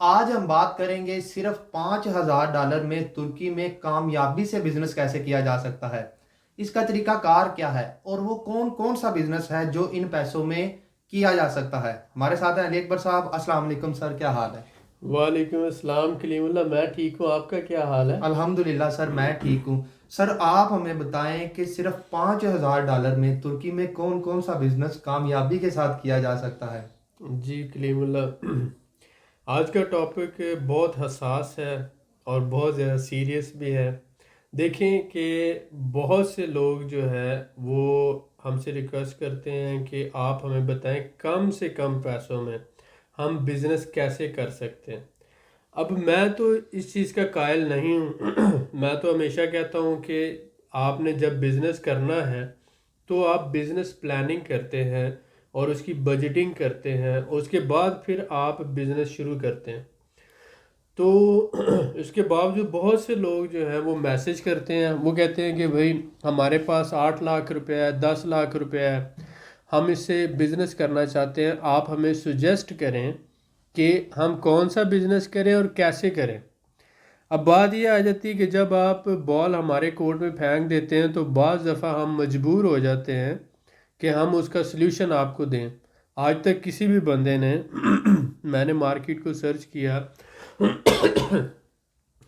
آج ہم بات کریں گے صرف $5,000 میں ترکی میں کامیابی سے بزنس کیسے کیا جا سکتا ہے، اس کا طریقہ کار کیا ہے اور وہ کون کون سا بزنس ہے جو ان پیسوں میں کیا جا سکتا ہے۔ ہمارے ساتھ ہیں علی اکبر صاحب۔ السلام علیکم سر، کیا حال ہے؟ وعلیکم السلام کلیم اللہ، میں ٹھیک ہوں، آپ کا کیا حال ہے؟ الحمدللہ سر، میں ٹھیک ہوں۔ سر آپ ہمیں بتائیں کہ صرف $5,000 میں ترکی میں کون کون سا بزنس کامیابی کے ساتھ کیا جا سکتا ہے؟ جی کلیم اللہ، آج کا ٹاپک بہت حساس ہے اور بہت زیادہ سیریس بھی ہے۔ دیکھیں کہ بہت سے لوگ جو ہے وہ ہم سے ریکویسٹ کرتے ہیں کہ آپ ہمیں بتائیں کم سے کم پیسوں میں ہم بزنس کیسے کر سکتے ہیں۔ اب میں تو اس چیز کا قائل نہیں ہوں میں تو ہمیشہ کہتا ہوں کہ آپ نے جب بزنس کرنا ہے تو آپ بزنس پلاننگ کرتے ہیں اور اس کی بجٹنگ کرتے ہیں، اور اس کے بعد پھر آپ بزنس شروع کرتے ہیں۔ تو اس کے باوجود بہت سے لوگ جو ہیں وہ میسج کرتے ہیں، وہ کہتے ہیں کہ بھائی ہمارے پاس 8 لاکھ روپے ہے، 10 لاکھ روپے ہے، ہم اس سے بزنس کرنا چاہتے ہیں، آپ ہمیں سجیسٹ کریں کہ ہم کون سا بزنس کریں اور کیسے کریں۔ اب بات یہ آ جاتی ہے کہ جب آپ بال ہمارے کورٹ میں پھینک دیتے ہیں تو بعض دفعہ ہم مجبور ہو جاتے ہیں کہ ہم اس کا سلوشن آپ کو دیں۔ آج تک کسی بھی بندے نے میں نے مارکیٹ کو سرچ کیا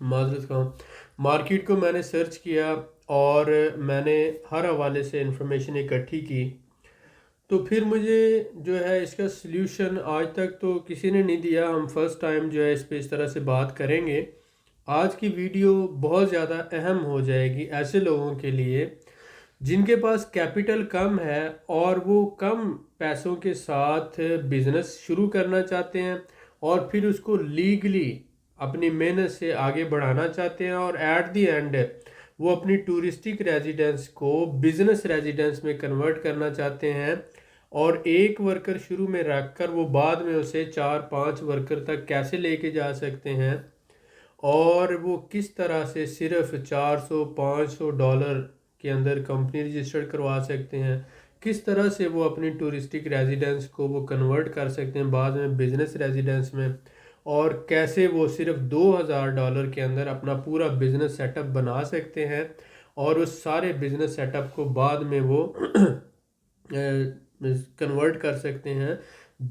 معذرت خواہ، مارکیٹ کو میں نے سرچ کیا اور میں نے ہر حوالے سے انفارمیشن اکٹھی کی، تو پھر مجھے جو ہے اس کا سلیوشن آج تک تو کسی نے نہیں دیا۔ ہم فرسٹ ٹائم جو ہے اس پہ اس طرح سے بات کریں گے۔ آج کی ویڈیو بہت زیادہ اہم ہو جائے گی ایسے لوگوں کے لیے جن کے پاس کیپٹل کم ہے اور وہ کم پیسوں کے ساتھ بزنس شروع کرنا چاہتے ہیں اور پھر اس کو لیگلی اپنی محنت سے آگے بڑھانا چاہتے ہیں، اور ایٹ دی اینڈ وہ اپنی ٹورسٹک ریزیڈنس کو بزنس ریزیڈنس میں کنورٹ کرنا چاہتے ہیں، اور ایک ورکر شروع میں رکھ کر وہ بعد میں اسے 4-5 ورکر تک کیسے لے کے جا سکتے ہیں، اور وہ کس طرح سے صرف $400-500 کے اندر کمپنی رجسٹرڈ کروا سکتے ہیں، کس طرح سے وہ اپنی ٹورسٹک ریزیڈنس کو وہ کنورٹ کر سکتے ہیں بعد میں بزنس ریزیڈنس میں، اور کیسے وہ صرف $2,000 کے اندر اپنا پورا بزنس سیٹ اپ بنا سکتے ہیں، اور اس سارے بزنس سیٹ اپ کو بعد میں وہ کنورٹ کر سکتے ہیں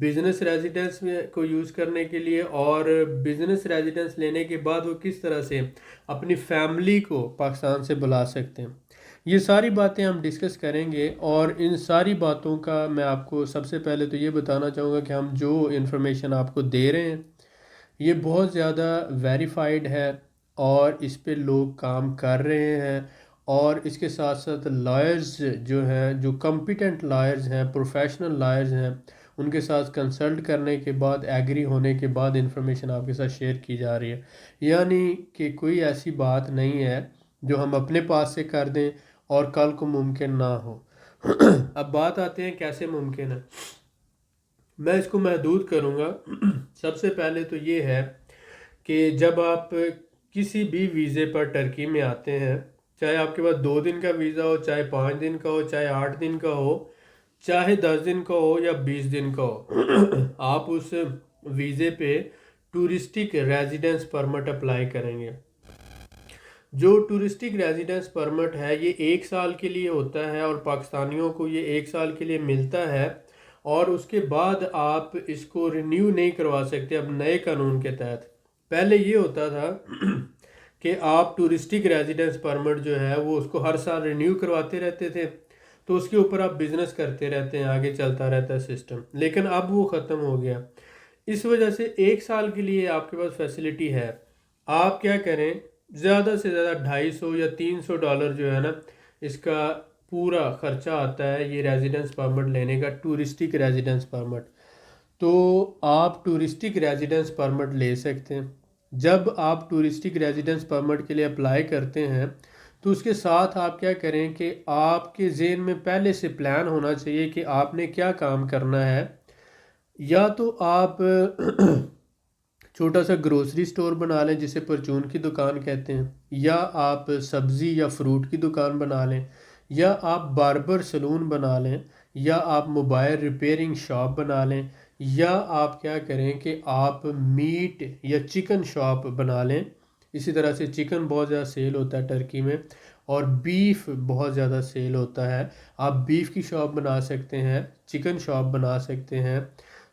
بزنس ریزیڈنس میں کو یوز کرنے کے لیے، اور بزنس ریزیڈنس لینے کے بعد وہ کس طرح سے اپنی فیملی کو پاکستان سے بلا سکتے ہیں۔ یہ ساری باتیں ہم ڈسکس کریں گے، اور ان ساری باتوں کا میں آپ کو سب سے پہلے تو یہ بتانا چاہوں گا کہ ہم جو انفارمیشن آپ کو دے رہے ہیں یہ بہت زیادہ ویریفائڈ ہے، اور اس پہ لوگ کام کر رہے ہیں، اور اس کے ساتھ ساتھ لائرز جو ہیں، جو کمپیٹنٹ لائرز ہیں، پروفیشنل لائرز ہیں، ان کے ساتھ کنسلٹ کرنے کے بعد، ایگری ہونے کے بعد انفارمیشن آپ کے ساتھ شیئر کی جا رہی ہے۔ یعنی کہ کوئی ایسی بات نہیں ہے جو ہم اپنے پاس سے کر دیں اور کل کو ممکن نہ ہو۔ اب بات آتے ہیں کیسے ممکن ہے۔ میں اس کو محدود کروں گا۔ سب سے پہلے تو یہ ہے کہ جب آپ کسی بھی ویزے پر ٹرکی میں آتے ہیں، چاہے آپ کے پاس 2 دن کا ویزا ہو، چاہے 5 دن کا ہو، چاہے 8 دن کا ہو، چاہے 10 دن کا ہو یا 20 دن کا ہو، آپ اس ویزے پہ ٹورسٹک ریزیڈنس پرمٹ اپلائی کریں گے۔ جو ٹورسٹک ریزیڈنس پرمٹ ہے یہ 1 سال کے لیے ہوتا ہے، اور پاکستانیوں کو یہ 1 سال کے لیے ملتا ہے، اور اس کے بعد آپ اس کو رینیو نہیں کروا سکتے اب نئے قانون کے تحت۔ پہلے یہ ہوتا تھا کہ آپ ٹورسٹک ریزیڈنس پرمٹ جو ہے وہ اس کو ہر سال رینیو کرواتے رہتے تھے، تو اس کے اوپر آپ بزنس کرتے رہتے ہیں، آگے چلتا رہتا ہے سسٹم، لیکن اب وہ ختم ہو گیا۔ اس وجہ سے 1 سال کے لیے آپ کے پاس فیسلٹی ہے۔ آپ کیا کریں، زیادہ سے زیادہ $250 یا $300 جو ہے نا، اس کا پورا خرچہ آتا ہے یہ ریزیڈنس پرمٹ لینے کا، ٹورسٹک ریزیڈنس پرمٹ۔ تو آپ ٹورسٹک ریزیڈنس پرمٹ لے سکتے ہیں۔ جب آپ ٹورسٹک ریزیڈنس پرمٹ کے لیے اپلائی کرتے ہیں تو اس کے ساتھ آپ کیا کریں کہ آپ کے ذہن میں پہلے سے پلان ہونا چاہیے کہ آپ نے کیا کام کرنا ہے۔ یا تو آپ چھوٹا سا گروسری سٹور بنا لیں جسے پرچون کی دکان کہتے ہیں، یا آپ سبزی یا فروٹ کی دکان بنا لیں، یا آپ باربر سلون بنا لیں، یا آپ موبائل ریپیئرنگ شاپ بنا لیں، یا آپ کیا کریں کہ آپ میٹ یا چکن شاپ بنا لیں. اسی طرح سے چکن بہت زیادہ سیل ہوتا ہے ٹرکی میں، اور بیف بہت زیادہ سیل ہوتا ہے. آپ بیف کی شاپ بنا سکتے ہیں، چکن شاپ بنا سکتے ہیں.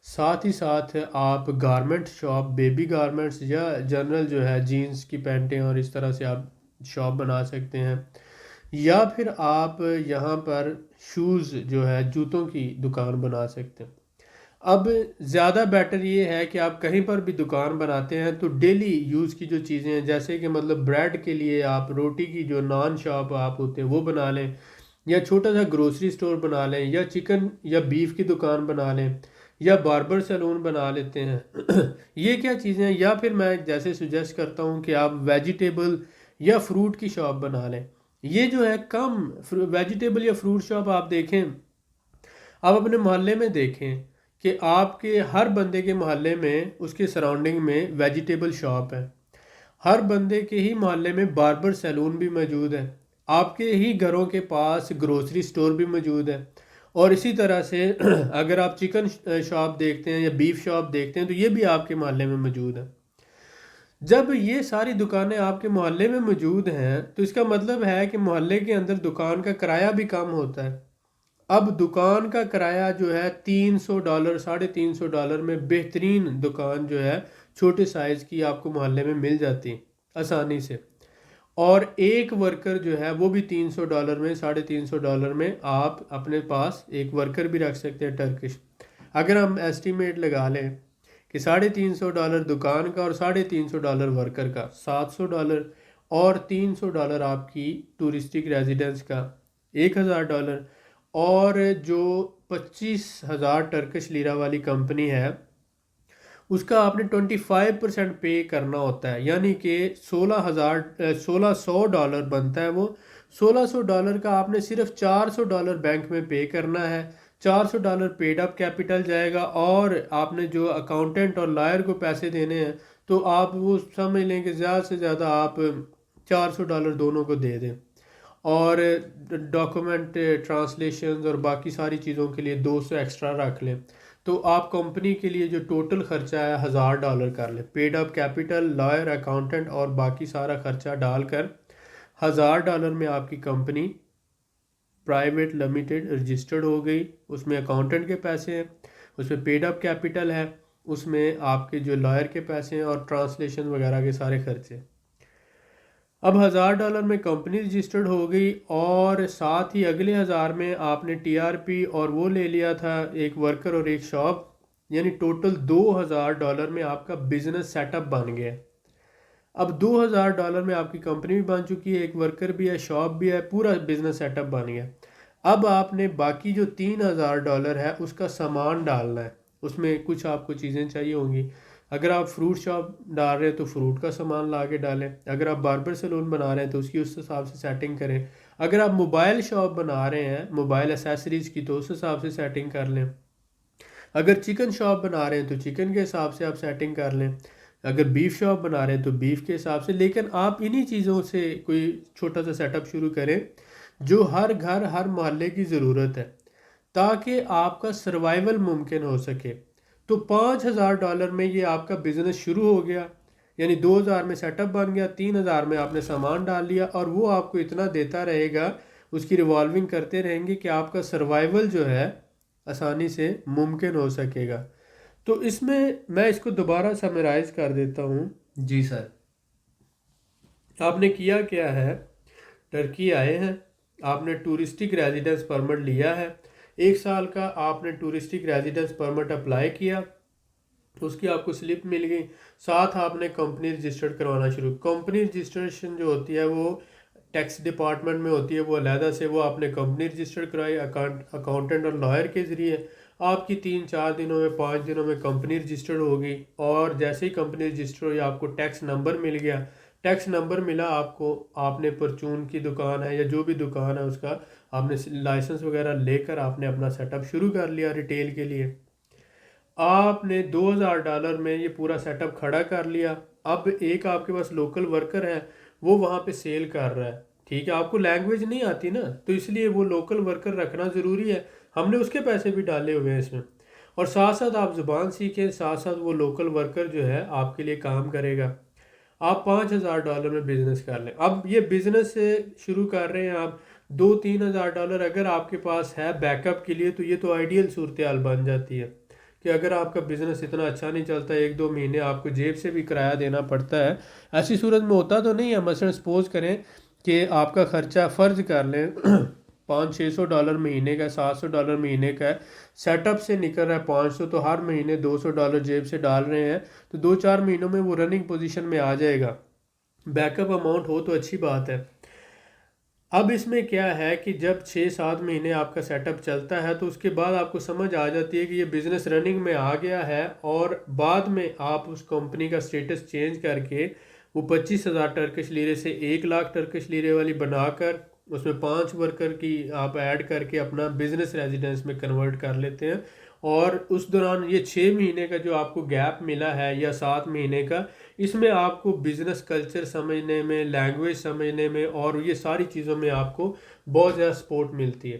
ساتھ ہی ساتھ آپ گارمنٹ شاپ، بیبی گارمنٹس یا جنرل جو ہے جینز کی پینٹیں اور اس طرح سے آپ شاپ بنا سکتے ہیں. یا پھر آپ یہاں پر شوز جو ہے جوتوں کی دکان بنا سکتے ہیں. اب زیادہ بیٹر یہ ہے کہ آپ کہیں پر بھی دکان بناتے ہیں تو ڈیلی یوز کی جو چیزیں ہیں، جیسے کہ مطلب بریڈ کے لیے آپ روٹی کی جو نان شاپ آپ ہوتے ہیں وہ بنا لیں، یا چھوٹا سا گروسری سٹور بنا لیں، یا چکن یا بیف کی دکان بنا لیں، یا باربر سیلون بنا لیتے ہیں. یہ کیا چیزیں ہیں. یا پھر میں جیسے سجیسٹ کرتا ہوں کہ آپ ویجیٹیبل یا فروٹ کی شاپ بنا لیں. یہ جو ہے کم ویجیٹیبل یا فروٹ شاپ آپ دیکھیں، آپ اپنے محلے میں دیکھیں کہ آپ کے ہر بندے کے محلے میں اس کے سراؤنڈنگ میں ویجیٹیبل شاپ ہے. ہر بندے کے ہی محلے میں باربر سیلون بھی موجود ہے. آپ کے ہی گھروں کے پاس گروسری سٹور بھی موجود ہے. اور اسی طرح سے اگر آپ چکن شاپ دیکھتے ہیں یا بیف شاپ دیکھتے ہیں تو یہ بھی آپ کے محلے میں موجود ہے. جب یہ ساری دکانیں آپ کے محلے میں موجود ہیں تو اس کا مطلب ہے کہ محلے کے اندر دکان کا کرایہ بھی کم ہوتا ہے. اب دکان کا کرایہ جو ہے $300 $350 میں بہترین دکان جو ہے چھوٹے سائز کی آپ کو محلے میں مل جاتی آسانی سے. اور ایک ورکر جو ہے وہ بھی $300 میں $350 میں آپ اپنے پاس ایک ورکر بھی رکھ سکتے ہیں ٹرکش. اگر ہم ایسٹیمیٹ لگا لیں کہ $350 دکان کا اور $350 ورکر کا، $700 اور $300 آپ کی ٹورسٹک ریزیڈنس کا، $1000. اور جو 25,000 ٹرکش لیرہ والی کمپنی ہے اس کا آپ نے 25% پے کرنا ہوتا ہے، یعنی کہ $1,600 بنتا ہے. وہ $1,600 کا آپ نے صرف $400 بینک میں پے کرنا ہے. $400 پیڈ اپ کیپٹل جائے گا، اور آپ نے جو اکاؤنٹنٹ اور لائر کو پیسے دینے ہیں تو آپ وہ سمجھ لیں کہ زیادہ سے زیادہ آپ $400 دونوں کو دے دیں. اور ڈاکومنٹ ٹرانسلیشنز اور باقی ساری چیزوں کے لیے 200 ایکسٹرا رکھ لیں، تو آپ کمپنی کے لیے جو ٹوٹل خرچہ ہے $1,000 کر لیں. Paid up capital, lawyer, accountant اور باقی سارا خرچہ ڈال کر $1,000 میں آپ کی کمپنی پرائیویٹ لمیٹڈ رجسٹرڈ ہو گئی. اس میں اکاؤنٹنٹ کے پیسے ہیں، اس میں پیڈ اپ کیپٹل ہے، اس میں آپ کے جو لائر کے پیسے ہیں اور ٹرانسلیشن وغیرہ کے سارے خرچے. اب $1,000 میں کمپنی رجسٹرڈ ہو گئی، اور ساتھ ہی اگلے 1000 میں آپ نے TRP اور وہ لے لیا تھا ایک ورکر اور ایک شاپ، یعنی ٹوٹل $2,000 میں آپ کا بزنس سیٹ اپ بن گیا. اب $2,000 میں آپ کی کمپنی بھی بن چکی ہے، ایک ورکر بھی ہے، شاپ بھی ہے، پورا بزنس سیٹ اپ بن گیا. اب آپ نے باقی جو $3,000 ہے اس کا سامان ڈالنا ہے. اس میں کچھ آپ کو چیزیں چاہیے ہوں گی. اگر آپ فروٹ شاپ ڈال رہے ہیں تو فروٹ کا سامان لا کے ڈالیں. اگر آپ باربر سیلون بنا رہے ہیں تو اس کی اس حساب سے سیٹنگ کریں. اگر آپ موبائل شاپ بنا رہے ہیں موبائل ایسیسریز کی تو اس حساب سے سیٹنگ کر لیں. اگر چکن شاپ بنا رہے ہیں تو چکن کے حساب سے آپ سیٹنگ کر لیں. اگر بیف شاپ بنا رہے ہیں تو بیف کے حساب سے. لیکن آپ انہی چیزوں سے کوئی چھوٹا سا سیٹ اپ شروع کریں جو ہر گھر ہر محلے کی ضرورت ہے، تاکہ آپ کا سروائیول ممکن ہو سکے. تو $5,000 میں یہ آپ کا بزنس شروع ہو گیا، یعنی 2,000 میں سیٹ اپ بن گیا، 3,000 میں آپ نے سامان ڈال لیا، اور وہ آپ کو اتنا دیتا رہے گا، اس کی ریوالونگ کرتے رہیں گے کہ آپ کا سروائیول جو ہے آسانی سے ممکن ہو سکے گا. تو اس میں اس کو دوبارہ سمرائز کر دیتا ہوں. جی سر. آپ نے کیا کیا ہے، ٹرکی آئے ہیں، آپ نے ٹورسٹک ریزیڈنس پرمٹ لیا ہے، 1 سال کا آپ نے ٹورسٹک ریزیڈنس پرمٹ اپلائی کیا، اس کی آپ کو سلپ مل گئی. ساتھ آپ نے کمپنی رجسٹرڈ کروانا شروع. کمپنی رجسٹریشن جو ہوتی ہے وہ ٹیکس ڈپارٹمنٹ میں ہوتی ہے، وہ علیحدہ سے وہ آپ نے کمپنی رجسٹرڈ کرائی اکاؤنٹنٹ اور لائر کے ذریعے. آپ کی 3-4 دنوں میں 5 دنوں میں کمپنی رجسٹرڈ ہوگی، اور جیسے ہی کمپنی رجسٹر ہوئی آپ کو ٹیکس نمبر مل گیا. ٹیکس نمبر ملا آپ کو، آپ نے پرچون کی دکان ہے یا جو بھی دکان ہے اس کا آپ نے لائسنس وغیرہ لے کر آپ نے اپنا سیٹ اپ شروع کر لیا ریٹیل کے لیے. آپ نے $2,000 میں یہ پورا سیٹ اپ کھڑا کر لیا. اب ایک آپ کے پاس لوکل ورکر ہے، وہ وہاں پہ سیل کر رہا ہے، ٹھیک ہے، آپ کو لینگویج نہیں آتی نا، تو اس لیے وہ لوکل ورکر رکھنا ضروری ہے. ہم نے اس کے پیسے بھی ڈالے ہوئے ہیں اس میں. اور ساتھ ساتھ آپ زبان سیکھیں، ساتھ ساتھ وہ لوکل ورکر جو ہے آپ کے لیے کام کرے گا۔ آپ $5,000 میں بزنس کر لیں۔ اب یہ بزنس شروع کر رہے ہیں آپ، $2-3 ہزار اگر آپ کے پاس ہے بیک اپ کے لیے، تو یہ تو آئیڈیل صورتحال بن جاتی ہے کہ اگر آپ کا بزنس اتنا اچھا نہیں چلتا، 1-2 مہینے آپ کو جیب سے بھی کرایہ دینا پڑتا ہے، ایسی صورت میں ہوتا تو نہیں ہے، مثلا سپوز کریں کہ آپ کا خرچہ فرض کر لیں $500-600 مہینے کا، $700 مہینے کا ہے، سیٹ اپ سے نکل رہا ہے 500، تو ہر مہینے $200 جیب سے ڈال رہے ہیں، تو 2-4 مہینوں میں وہ رننگ پوزیشن میں آ جائے گا۔ بیک اپ اماؤنٹ ہو تو اچھی بات ہے۔ اب اس میں کیا ہے کہ جب 6-7 مہینے آپ کا سیٹ اپ چلتا ہے، تو اس کے بعد آپ کو سمجھ آ جاتی ہے کہ یہ بزنس رننگ میں آ گیا ہے، اور بعد میں آپ اس کمپنی کا سٹیٹس چینج کر کے وہ 25,000 ٹرکش لیرے سے 1 لاکھ ٹرکش لیرے والی بنا کر اس میں 5 ورکر کی آپ ایڈ کر کے اپنا بزنس ریزیڈنس میں کنورٹ کر لیتے ہیں، اور اس دوران یہ 6 مہینے کا جو آپ کو گیپ ملا ہے یا 7 مہینے کا، اس میں آپ کو بزنس کلچر سمجھنے میں، لینگویج سمجھنے میں، اور یہ ساری چیزوں میں آپ کو بہت زیادہ سپورٹ ملتی ہے۔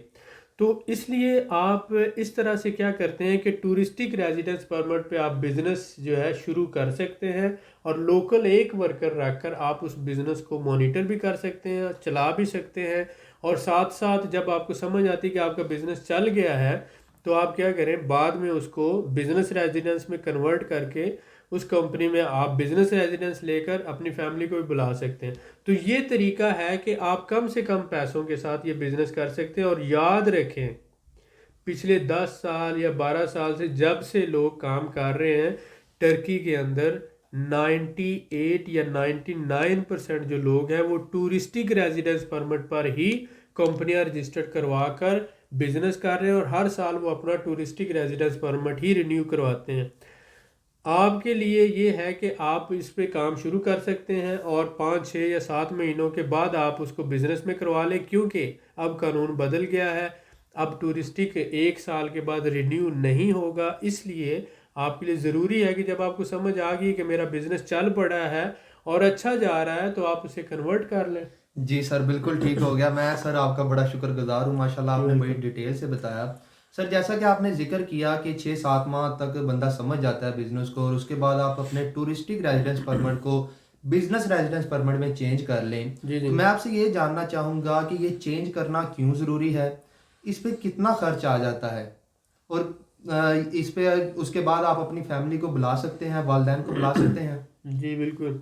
تو اس لیے آپ اس طرح سے کیا کرتے ہیں کہ ٹورسٹک ریزیڈنس پرمٹ پہ آپ بزنس جو ہے شروع کر سکتے ہیں، اور لوکل ایک ورکر رکھ کر آپ اس بزنس کو مانیٹر بھی کر سکتے ہیں، چلا بھی سکتے ہیں، اور ساتھ ساتھ جب آپ کو سمجھ آتی ہے کہ آپ کا بزنس چل گیا ہے، تو آپ کیا کریں، بعد میں اس کو بزنس ریزیڈنس میں کنورٹ کر کے اس کمپنی میں آپ بزنس ریزیڈنس لے کر اپنی فیملی کو بھی بلا سکتے ہیں۔ تو یہ طریقہ ہے کہ آپ کم سے کم پیسوں کے ساتھ یہ بزنس کر سکتے ہیں، اور یاد رکھیں پچھلے 10 سال یا 12 سال سے جب سے لوگ کام کر رہے ہیں ٹرکی کے اندر، 98 یا 99% جو لوگ ہیں وہ ٹورسٹک ریزیڈنس پرمٹ پر ہی کمپنیاں رجسٹرڈ کروا کر بزنس کر رہے ہیں، اور ہر سال وہ اپنا ٹورسٹک ریزیڈنس پرمٹ ہی رینیو کرواتے ہیں۔ آپ کے لیے یہ ہے کہ آپ اس پہ کام شروع کر سکتے ہیں، اور 5-6 یا 7 مہینوں کے بعد آپ اس کو بزنس میں کروا لیں، کیونکہ اب قانون بدل گیا ہے، اب ٹورسٹک 1 سال کے بعد رینیو نہیں ہوگا۔ اس لیے آپ کے لیے ضروری ہے کہ جب آپ کو سمجھ آ گئی کہ میرا بزنس چل پڑا ہے اور اچھا جا رہا ہے، تو آپ اسے کنورٹ کر لیں۔ جی سر، بالکل ٹھیک ہو گیا۔ میں سر آپ کا بڑا شکر گزار ہوں، ماشاءاللہ آپ نے بڑی ویلکم۔ ڈیٹیل سے بتایا۔ سر جیسا کہ آپ نے ذکر کیا کہ 6-7 ماہ تک بندہ سمجھ جاتا ہے بزنس کو، اور اس کے بعد آپ اپنے ٹورسٹک ریزیڈنس پرمٹ کو بزنس ریزیڈنس پرمٹ میں چینج کر لیں، جی تو جی میں آپ سے یہ جاننا چاہوں گا کہ یہ چینج کرنا کیوں ضروری ہے، اس پہ کتنا خرچ آ جاتا ہے، اور اس پہ اس کے بعد آپ اپنی فیملی کو بلا سکتے ہیں، والدین کو بلا سکتے ہیں؟ جی بالکل۔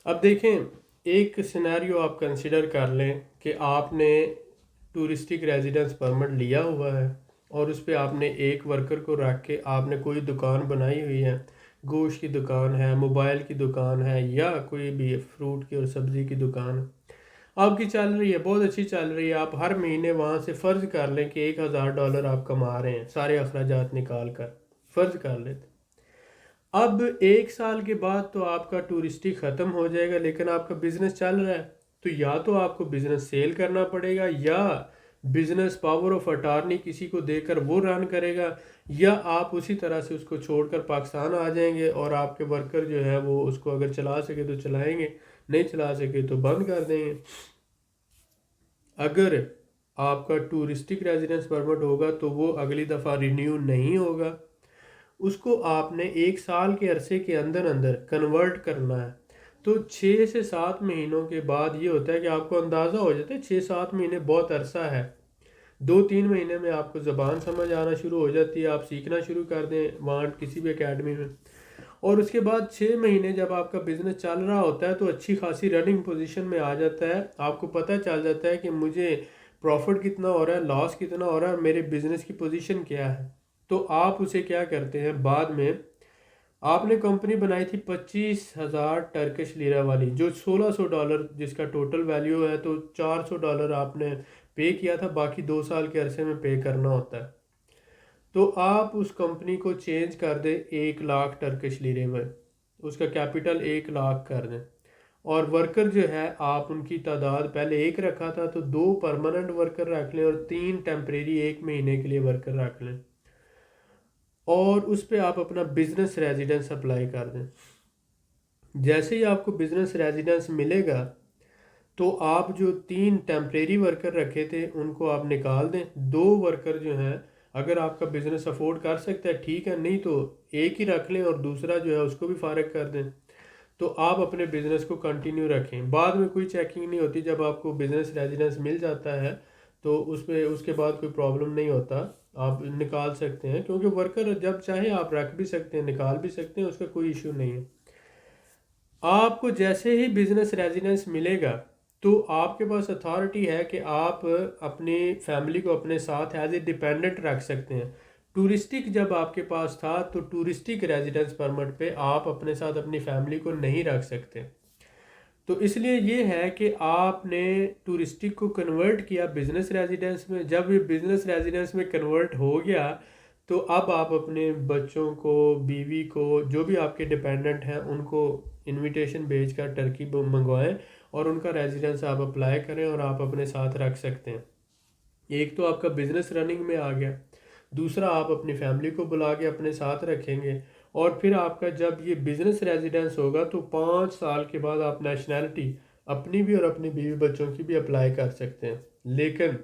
اب دیکھیں، ایک سینیریو آپ کنسیڈر کر لیں کہ آپ نے ٹورسٹک ریزیڈنس پرمٹ لیا ہوا ہے، اور اس پہ آپ نے ایک ورکر کو رکھ کے آپ نے کوئی دکان بنائی ہوئی ہے، گوشت کی دکان ہے، موبائل کی دکان ہے، یا کوئی بھی فروٹ کی اور سبزی کی دکان ہے، آپ کی چل رہی ہے، بہت اچھی چل رہی ہے، آپ ہر مہینے وہاں سے فرض کر لیں کہ $1,000 آپ کما رہے ہیں سارے اخراجات نکال کر، فرض کر لیتے۔ اب 1 سال کے بعد تو آپ کا ٹورسٹک ختم ہو جائے گا، لیکن آپ کا بزنس چل رہا ہے، تو یا تو آپ کو بزنس سیل کرنا پڑے گا، یا بزنس پاور آف اٹارنی کسی کو دے کر وہ رن کرے گا، یا آپ اسی طرح سے اس کو چھوڑ کر پاکستان آ جائیں گے، اور آپ کے ورکر جو ہے وہ اس کو اگر چلا سکے تو چلائیں گے، نہیں چلا سکے تو بند کر دیں گے۔ اگر آپ کا ٹورسٹک ریزیڈنس پرمٹ ہوگا تو وہ اگلی دفعہ رینیو نہیں ہوگا، اس کو آپ نے 1 سال کے عرصے کے اندر اندر کنورٹ کرنا ہے۔ تو 6 سے 7 مہینوں کے بعد یہ ہوتا ہے کہ آپ کو اندازہ ہو جاتا ہے 6-7 مہینے بہت عرصہ ہے، 2-3 مہینے میں آپ کو زبان سمجھ آنا شروع ہو جاتی ہے، آپ سیکھنا شروع کر دیں وہاں کسی بھی اکیڈمی میں، اور اس کے بعد 6 مہینے جب آپ کا بزنس چل رہا ہوتا ہے تو اچھی خاصی رننگ پوزیشن میں آ جاتا ہے، آپ کو پتہ چل جاتا ہے کہ مجھے پروفٹ کتنا ہو رہا ہے، لاس کتنا ہو رہا ہے، میرے بزنس کی پوزیشن کیا ہے۔ تو آپ اسے کیا کرتے ہیں، بعد میں آپ نے کمپنی بنائی تھی 25,000 ٹرکش لیرہ والی، جو $1,600 جس کا ٹوٹل ویلیو ہے، تو $400 آپ نے پے کیا تھا، باقی 2 سال کے عرصے میں پے کرنا ہوتا ہے۔ تو آپ اس کمپنی کو چینج کر دیں 1 لاکھ ٹرکش لیرے میں، اس کا کیپٹل 1 لاکھ کر دیں، اور ورکر جو ہے آپ ان کی تعداد پہلے ایک رکھا تھا تو 2 پرماننٹ ورکر رکھ لیں، اور 3 ٹیمپریری 1 مہینے کے لیے ورکر رکھ لیں، اور اس پہ آپ اپنا بزنس ریزیڈنس اپلائی کر دیں۔ جیسے ہی آپ کو بزنس ریزیڈنس ملے گا تو آپ جو 3 ٹیمپریری ورکر رکھے تھے ان کو آپ نکال دیں، 2 ورکر جو ہیں اگر آپ کا بزنس افورڈ کر سکتا ہے ٹھیک ہے، نہیں تو ایک ہی رکھ لیں اور دوسرا جو ہے اس کو بھی فارغ کر دیں، تو آپ اپنے بزنس کو کنٹینیو رکھیں۔ بعد میں کوئی چیکنگ نہیں ہوتی، جب آپ کو بزنس ریزیڈنس مل جاتا ہے تو اس کے بعد کوئی پرابلم نہیں ہوتا، آپ نکال سکتے ہیں، کیونکہ ورکر جب چاہے آپ رکھ بھی سکتے ہیں، نکال بھی سکتے ہیں، اس کا کوئی ایشو نہیں ہے۔ آپ کو جیسے ہی بزنس ریزیڈنس ملے گا تو آپ کے پاس اتھارٹی ہے کہ آپ اپنی فیملی کو اپنے ساتھ ایز اے ڈیپینڈنٹ رکھ سکتے ہیں۔ ٹورسٹک جب آپ کے پاس تھا تو ٹورسٹک ریزیڈنس پرمٹ پہ آپ اپنے ساتھ اپنی فیملی کو نہیں رکھ سکتے، تو اس لیے یہ ہے کہ آپ نے ٹورسٹک کو کنورٹ کیا بزنس ریزیڈنس میں۔ جب یہ بزنس ریزیڈنس میں کنورٹ ہو گیا تو اب آپ اپنے بچوں کو، بیوی کو، جو بھی آپ کے ڈیپینڈنٹ ہیں ان کو انویٹیشن بھیج کر ٹرکی منگوائیں اور ان کا ریزیڈنس آپ اپلائی کریں اور آپ اپنے ساتھ رکھ سکتے ہیں۔ ایک تو آپ کا بزنس رننگ میں آ گیا، دوسرا آپ اپنی فیملی کو بلا کے اپنے ساتھ رکھیں گے، اور پھر آپ کا جب یہ بزنس ریزیڈنس ہوگا تو 5 سال کے بعد آپ نیشنلٹی اپنی بھی اور اپنی بیوی بچوں کی بھی اپلائی کر سکتے ہیں۔ لیکن